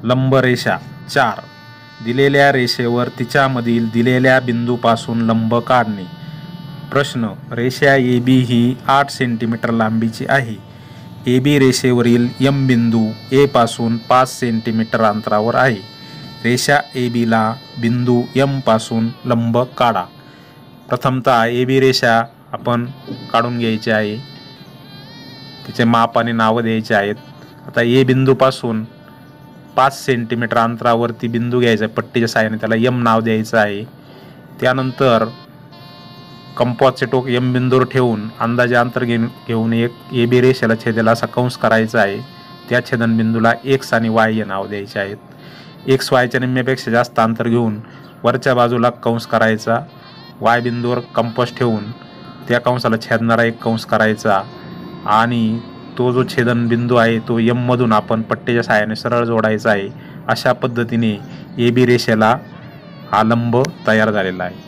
लंब रेषा 4. दिलेल्या रेषेवर तिच्यामधील दिलेल्या बिंदूपासून लंब काढणे. प्रश्न. रेषा AB ही 8 सेंटीमीटर लांबीची आहे. AB रेषेवरील M बिंदू A पासून 5 सेंटीमीटर अंतरावर आहे. रेषा AB ला बिंदू M पासून लंब काढा. प्रथमतः AB रेषा आपण काढून घ्यायची आहे. तिचे माप आणि नावं द्यायचे आहेत. आता A बिंदूपासून 5 सेंटीमीटर अंतरावरती बिंदू घ्यायचा आहे पट्टीच्या साहाय्याने, त्याला M नाव द्यायचं आहे. त्यानंतर कंपासचे टोक M बिंदूवर ठेवून अंदाजे अंतर घेऊन एक AB रेषेला छेदेल असा कंस करायचा आहे. त्या छेदनबिंदूला X आणि Y हे नाव द्यायचे आहेत. X Yच्या निम्म्यापेक्षा जास्त अंतर घेऊन वरच्या बाजूला कंस करायचा. Y बिंदूवर कंपास ठेवून त्या कंसाला छेदणारा एक कंस करायचा आणि तो जो छेदन बिंदू आहे तो M मधून आपण पट्टीच्या साहाय्याने सरळ जोडायचा आहे. अशा पद्धतीने AB रेषेला हा लंब तयार झालेला आहे.